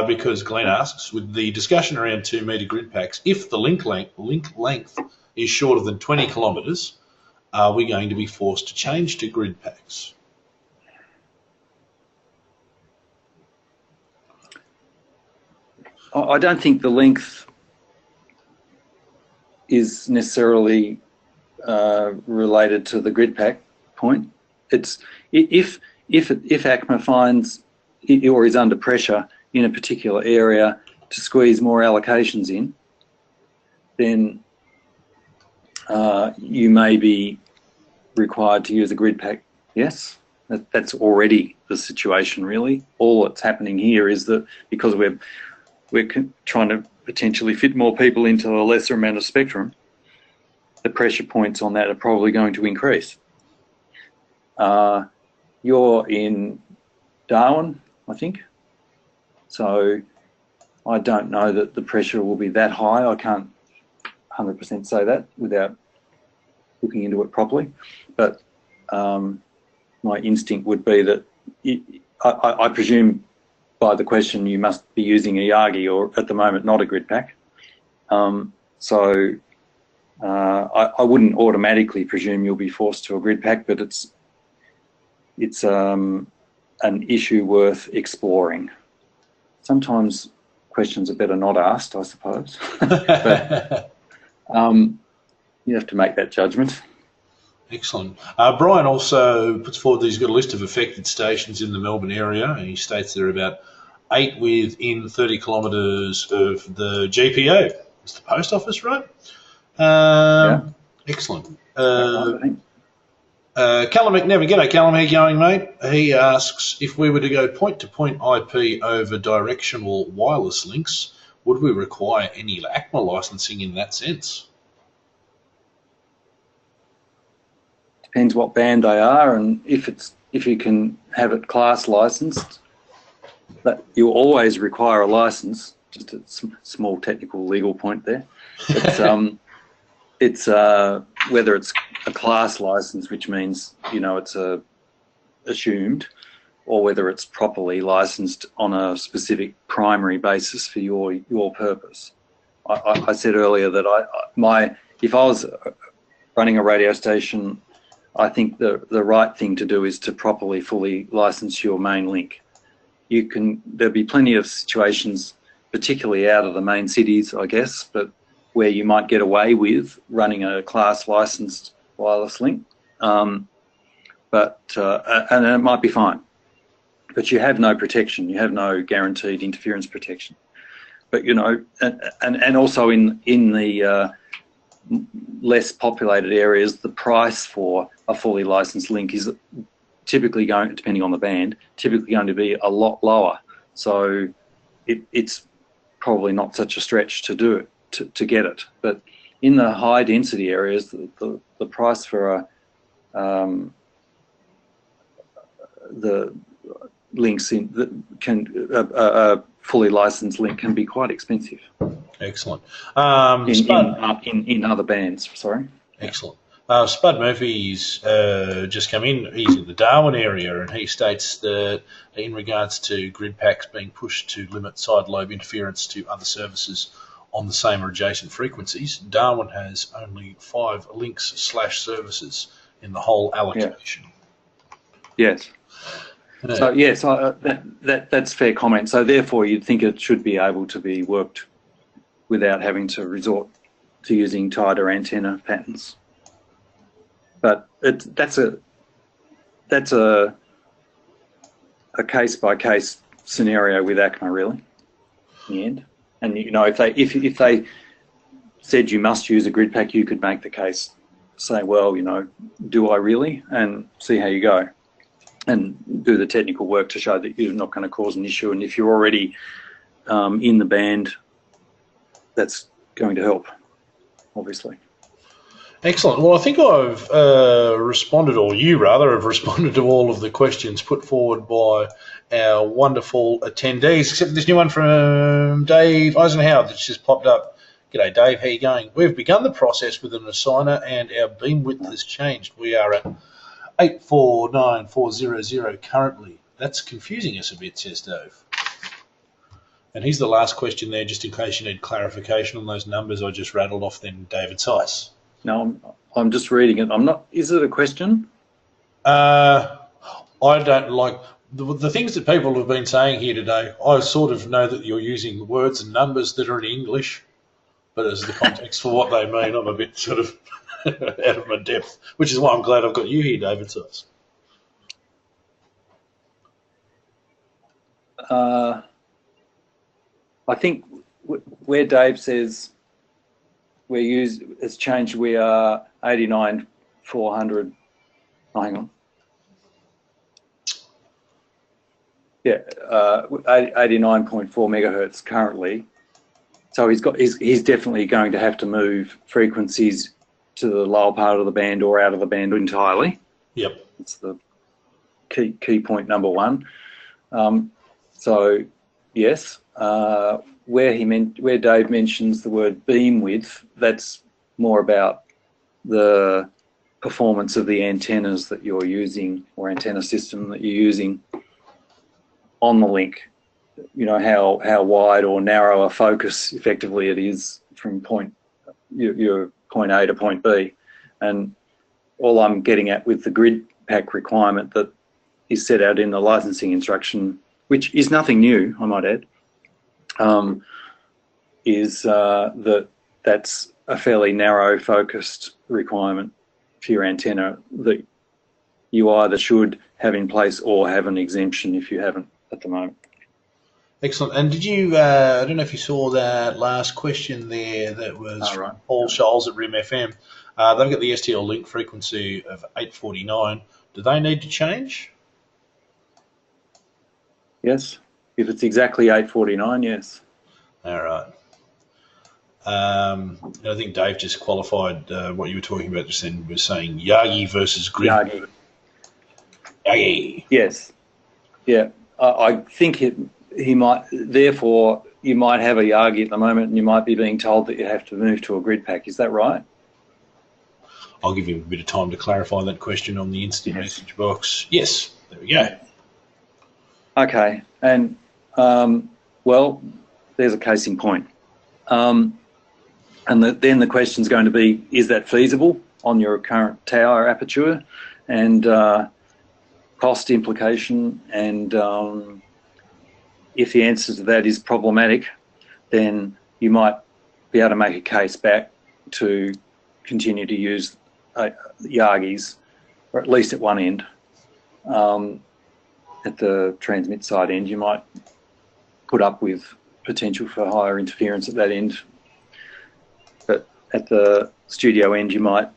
Because Glenn asks, with the discussion around 2 metre grid packs, if the link length is shorter than 20 kilometres, are we going to be forced to change to grid packs? I don't think the length is necessarily related to the grid pack point. It's if Acma finds or is under pressure in a particular area to squeeze more allocations in, then you may be required to use a grid pack. Yes, that's already the situation, really. All that's happening here is that because we're trying to potentially fit more people into a lesser amount of spectrum, the pressure points on that are probably going to increase. You're in Darwin, I think, so I don't know that the pressure will be that high. I can't 100% say that without looking into it properly, but my instinct would be that I presume by the question you must be using a Yagi, or at the moment not a grid pack. So I wouldn't automatically presume you'll be forced to a grid pack, but it's an issue worth exploring. Sometimes questions are better not asked, I suppose. But you have to make that judgment. Excellent. Brian also puts forward that he's got a list of affected stations in the Melbourne area, and he states there are about 8 within 30 kilometres of the GPO. It's the post office, right? Yeah. Excellent. I think. Callum McNevin, g'day Callum, how you going, mate? He asks, if we were to go point-to-point IP over directional wireless links, would we require any Acma licensing in that sense? Depends what band they are, and if you can have it class licensed, that you always require a license. Just a small technical legal point there. It's whether it's a class license, which means it's assumed, or whether it's properly licensed on a specific primary basis for your purpose. I said earlier that if I was running a radio station, I think the right thing to do is to properly fully license your main link. There'll be plenty of situations, particularly out of the main cities, I guess, but where you might get away with running a class licensed wireless link, and it might be fine. But you have no protection. You have no guaranteed interference protection. But and also in the less populated areas, the price for a fully licensed link is typically going, depending on the band, typically going to be a lot lower. So it's probably not such a stretch to do it, to get it. But in the high density areas, the price for the links a fully licensed link can be quite expensive. Excellent. In other bands, sorry. Excellent. Spud Murphy's just come in. He's in the Darwin area, and he states that in regards to grid packs being pushed to limit side lobe interference to other services on the same or adjacent frequencies, Darwin has only 5 links/services in the whole allocation. Yeah. Yes. So yes, that's fair comment. So therefore, you'd think it should be able to be worked without having to resort to using tighter antenna patterns. But that's a case-by-case scenario with Acma, really, in the end. And you know, if they said you must use a grid pack, you could make the case, say, well, you know, do I really? And see how you go, and do the technical work to show that you're not going to cause an issue. And if you're already in the band, that's going to help, obviously. Excellent. Well, I think I've responded, or you rather, have responded to all of the questions put forward by our wonderful attendees, except for this new one from Dave Eisenhower that's just popped up. G'day, Dave. How you going? We've begun the process with an assigner and our beam width has changed. We are at 849400 currently. That's confusing us a bit, says Dave. And here's the last question there, just in case you need clarification on those numbers I just rattled off then, David Tice. No, I'm just reading it. I'm not. Is it a question? I don't like the things that people have been saying here today. I sort of know that you're using words and numbers that are in English, but as the context for what they mean, I'm a bit sort of out of my depth, which is why I'm glad I've got you here, David Tice. I think where Dave says it's changed, we are 89,400. Oh, hang on. Yeah, 89.4 megahertz currently. So he's definitely going to have to move frequencies to the lower part of the band or out of the band entirely. Yep. That's the key point number one. So yes, where Dave mentions the word beam width, that's more about the performance of the antennas that you're using, or antenna system that you're using on the link. You know, how wide or narrow a focus effectively it is from your point A to point B. And all I'm getting at with the grid pack requirement that is set out in the licensing instruction, which is nothing new, I might add, is that's a fairly narrow focused requirement for your antenna that you either should have in place or have an exemption if you haven't at the moment. Excellent. And did you, I don't know if you saw that last question there that was right. Paul Scholes at RIM FM. They've got the STL link frequency of 849. Do they need to change? Yes. If it's exactly 849, yes. All right. I think Dave just qualified what you were talking about just then, was saying Yagi versus grid. Yagi. Yes. Yeah. I think he might, therefore, you might have a Yagi at the moment and you might be being told that you have to move to a grid pack. Is that right? I'll give him a bit of time to clarify that question on the instant message box. Yes. There we go. Okay. And, well, there's a case in point. And then the question's going to be, is that feasible on your current tower aperture? And cost implication, and if the answer to that is problematic, then you might be able to make a case back to continue to use Yagis, or at least at one end. At the transmit side end, you might put up with potential for higher interference at that end. But at the studio end, you might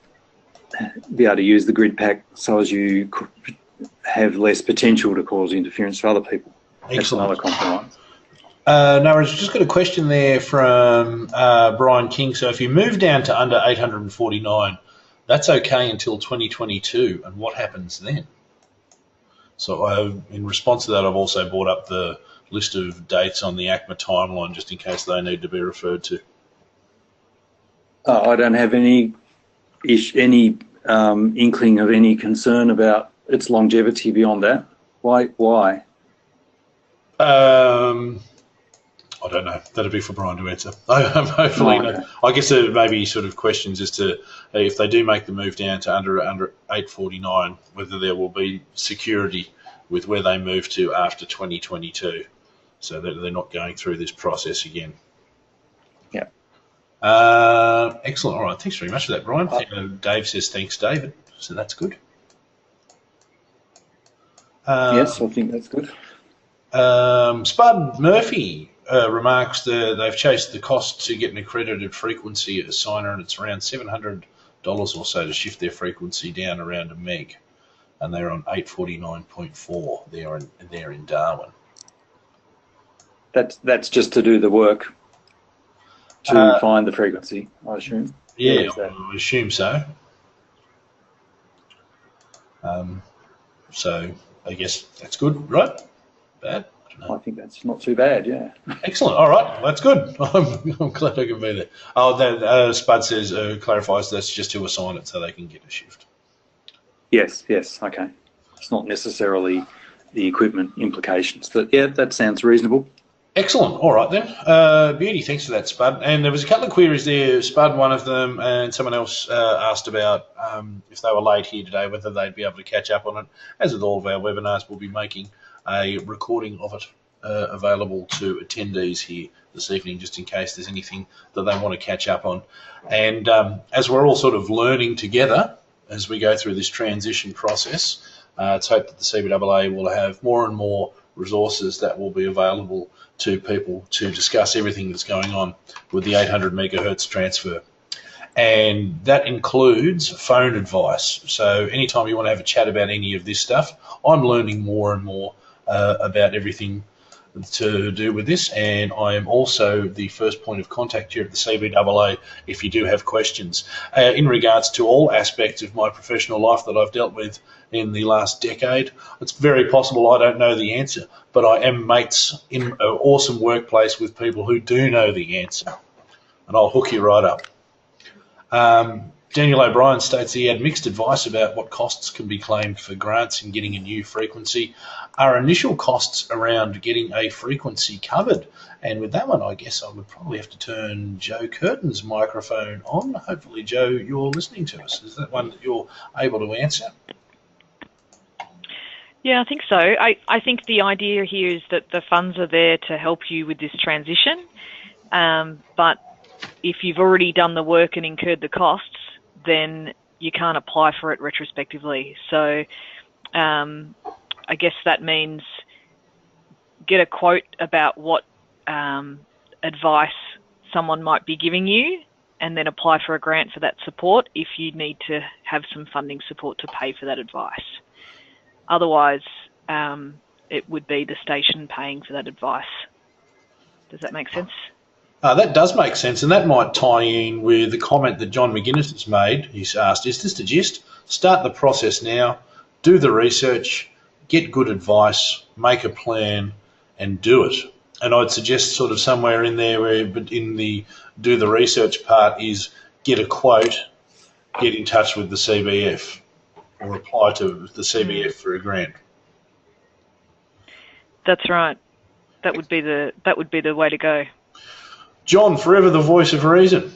be able to use the grid pack so as you could have less potential to cause interference for other people. Excellent. That's another compromise. No, I've just got a question there from Brian King. So if you move down to under 849, that's okay until 2022. And what happens then? So in response to that, I've also brought up the list of dates on the Acma timeline just in case they need to be referred to. I don't have any inkling of any concern about its longevity beyond that. Why? I don't know. That'd be for Brian to answer. Hopefully, no. I guess there may be sort of questions as to if they do make the move down to under 849, whether there will be security with where they move to after 2022, so that they're not going through this process again. Yeah. Excellent. All right. Thanks very much for that, Brian. Dave says thanks, David. So that's good. Yes, I think that's good. Spud Murphy remarks that they've chased the cost to get an accredited frequency assigner, and it's around $700 or so to shift their frequency down around a meg, and they're on 849.4 there in Darwin. That's just to do the work to find the frequency, I assume. Yeah, I assume so. So I guess that's good, right? Bad? I think that's not too bad, yeah. Excellent. All right, well, that's good. I'm glad I can be there. Oh, Spud says, clarifies that's just to assign it so they can get a shift. Yes, okay. It's not necessarily the equipment implications. But yeah, that sounds reasonable. Excellent. All right then. Beauty, thanks for that, Spud. And there was a couple of queries there, Spud, one of them, and someone else asked about if they were late here today, whether they'd be able to catch up on it. As with all of our webinars, we'll be making a recording of it available to attendees here this evening, just in case there's anything that they want to catch up on. And as we're all sort of learning together as we go through this transition process, it's hoped that the CBAA will have more and more resources that will be available to people to discuss everything that's going on with the 800 megahertz transfer. And that includes phone advice. So anytime you want to have a chat about any of this stuff, I'm learning more and more about everything to do with this, and I am also the first point of contact here at the CBAA if you do have questions. In regards to all aspects of my professional life that I've dealt with in the last decade, it's very possible I don't know the answer, but I am mates in an awesome workplace with people who do know the answer, and I'll hook you right up. Daniel O'Brien states he had mixed advice about what costs can be claimed for grants in getting a new frequency. Are initial costs around getting a frequency covered? And with that one, I guess I would probably have to turn Joe Curtin's microphone on. Hopefully, Joe, you're listening to us. Is that one that you're able to answer? Yeah, I think so. I think the idea here is that the funds are there to help you with this transition, but if you've already done the work and incurred the costs, then you can't apply for it retrospectively. So I guess that means get a quote about what advice someone might be giving you, and then apply for a grant for that support if you need to have some funding support to pay for that advice. Otherwise, it would be the station paying for that advice. Does that make sense? That does make sense, and that might tie in with the comment that John McGuinness has made. He's asked, is this the gist? Start the process now, do the research, get good advice, make a plan, and do it. And I'd suggest sort of somewhere in there, but in the do the research part is get a quote, get in touch with the CBF, or apply to the CBF for a grant. That's right. That would be the way to go. John, forever the voice of reason.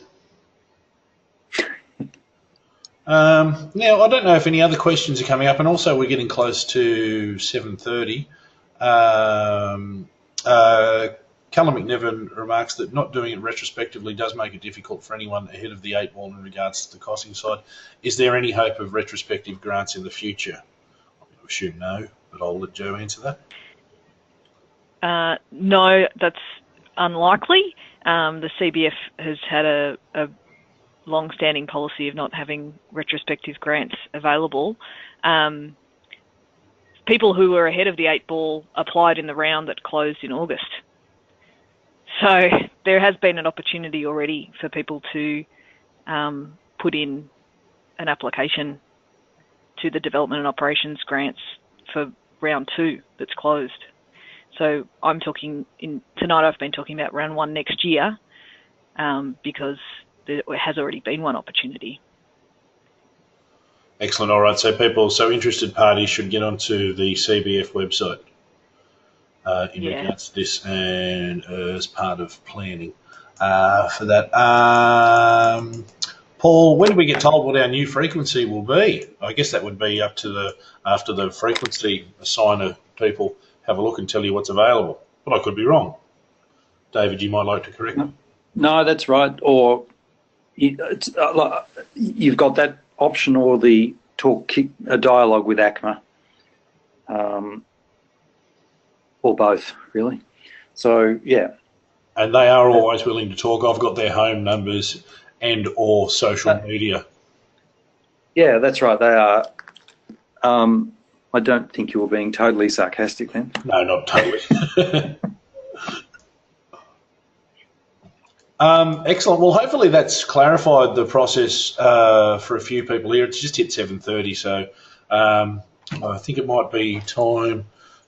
Now, I don't know if any other questions are coming up, and also we're getting close to 7:30. Callum McNevin remarks that not doing it retrospectively does make it difficult for anyone ahead of the 8 ball in regards to the costing side. Is there any hope of retrospective grants in the future? I'm going to assume no, but I'll let Joe answer that. No, that's unlikely. The CBF has had a long-standing policy of not having retrospective grants available. People who were ahead of the 8 ball applied in the round that closed in August. So there has been an opportunity already for people to put in an application to the development and operations grants for round 2 that's closed. So I'm talking tonight. I've been talking about round 1 next year because there has already been one opportunity. Excellent. All right. So interested parties should get onto the CBF website in regards to this, and as part of planning for that. Paul, when do we get told what our new frequency will be? I guess that would be up to after the frequency assigner people have a look and tell you what's available. But I could be wrong. David, you might like to correct me. No, that's right. Or you've got that option, or the a dialogue with Acma, or both, really. So, yeah. And they are always willing to talk. I've got their home numbers and or social media. Yeah, that's right. They are. I don't think you were being totally sarcastic then. No, not totally. Excellent. Well, hopefully that's clarified the process for a few people here. It's just hit 7:30, so I think it might be time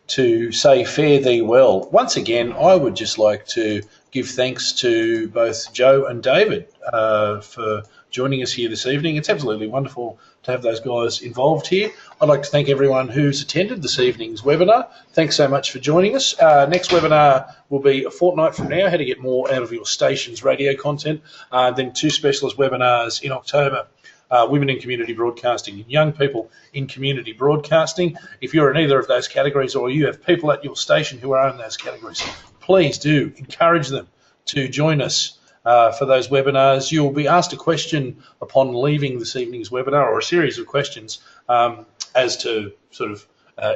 to say fare thee well. Once again, I would just like to give thanks to both Joe and David for joining us here this evening. It's absolutely wonderful to have those guys involved here. I'd like to thank everyone who's attended this evening's webinar. Thanks so much for joining us. Next webinar will be a fortnight from now, how to get more out of your station's radio content. Then 2 specialist webinars in October. Women in community broadcasting and young people in community broadcasting. If you're in either of those categories, or you have people at your station who are in those categories, please do encourage them to join us for those webinars. You'll be asked a question upon leaving this evening's webinar, or a series of questions as to sort of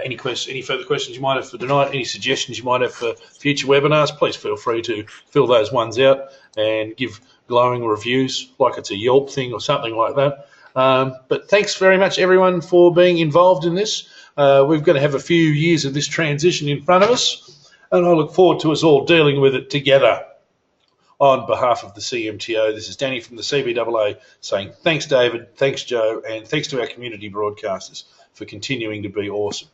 any further questions you might have for tonight, any suggestions you might have for future webinars. Please feel free to fill those ones out and give glowing reviews, like it's a Yelp thing or something like that. But thanks very much, everyone, for being involved in this. We're going to have a few years of this transition in front of us, and I look forward to us all dealing with it together. On behalf of the CMTO, this is Danny from the CBAA saying thanks, David, thanks, Joe, and thanks to our community broadcasters for continuing to be awesome.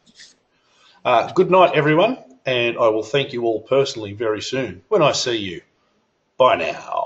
Good night, everyone, and I will thank you all personally very soon when I see you. Bye now.